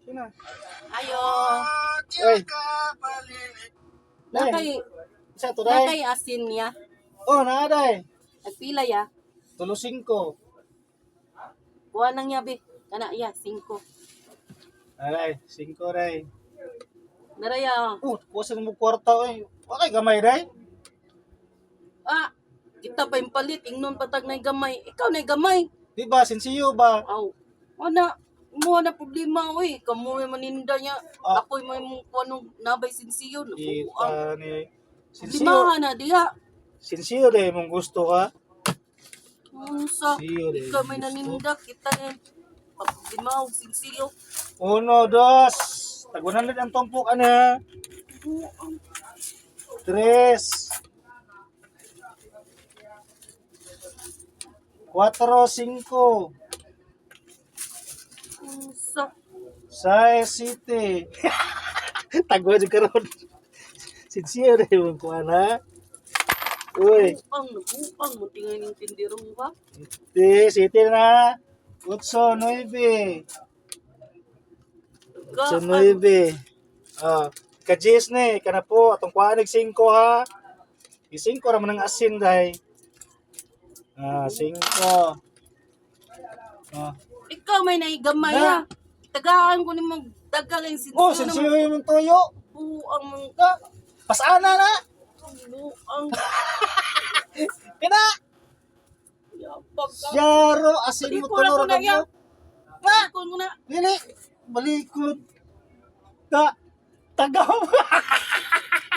Sino? Ayo. Oy. Nakay, Isa to day. nakay asin niya. Oh, naa day. Nagpila ya. 3-5. Buwan nang yabi. Kana ya, 5. Aray, 5 day. Naraya. Kusa mo kwarta oy. Okay, gamay day. Ah, kita pa yung palit. Ingnon patag na gamay. Ikaw na gamay. Di ba, sinsiyo ba? Aw. Ana, mo na problema oy. Kamu may maninda niya. Ah. Ako may kuno nabay sinsiyo. Kita ni sinsiyo. Dimahan na diha. Sinsiyo day mong gusto ka. Unsa? Sinsiyo day. Ikaw may naninda. Kita na pagdimaw sinsiyo. 1, 2. Tagunan lang ang tumpok ana. 3. 4, 5. Unsa? 6, 7. Tagwa jud karon. Sinsiyo day mong kuana. Uy, Nagupang mo tingay ng tindirong ba? 7 na. 8, 9. 9. Ah, ka-10 ni kana po atong kuanig 5 ha. I-5 ra man ang asin day. 5. Ikaw may naigamay ha. Tagaan ko ni mong dagang sinsiyo. Oh, sinsiyo yung tuyo. Buang mong Ka, pasana na. buang. Kina. Yapag ka. Yaro asin mo Balikod ako tulor na ka ya. mo. Balikod ko na. Dili, balikod. Ta, tagaw.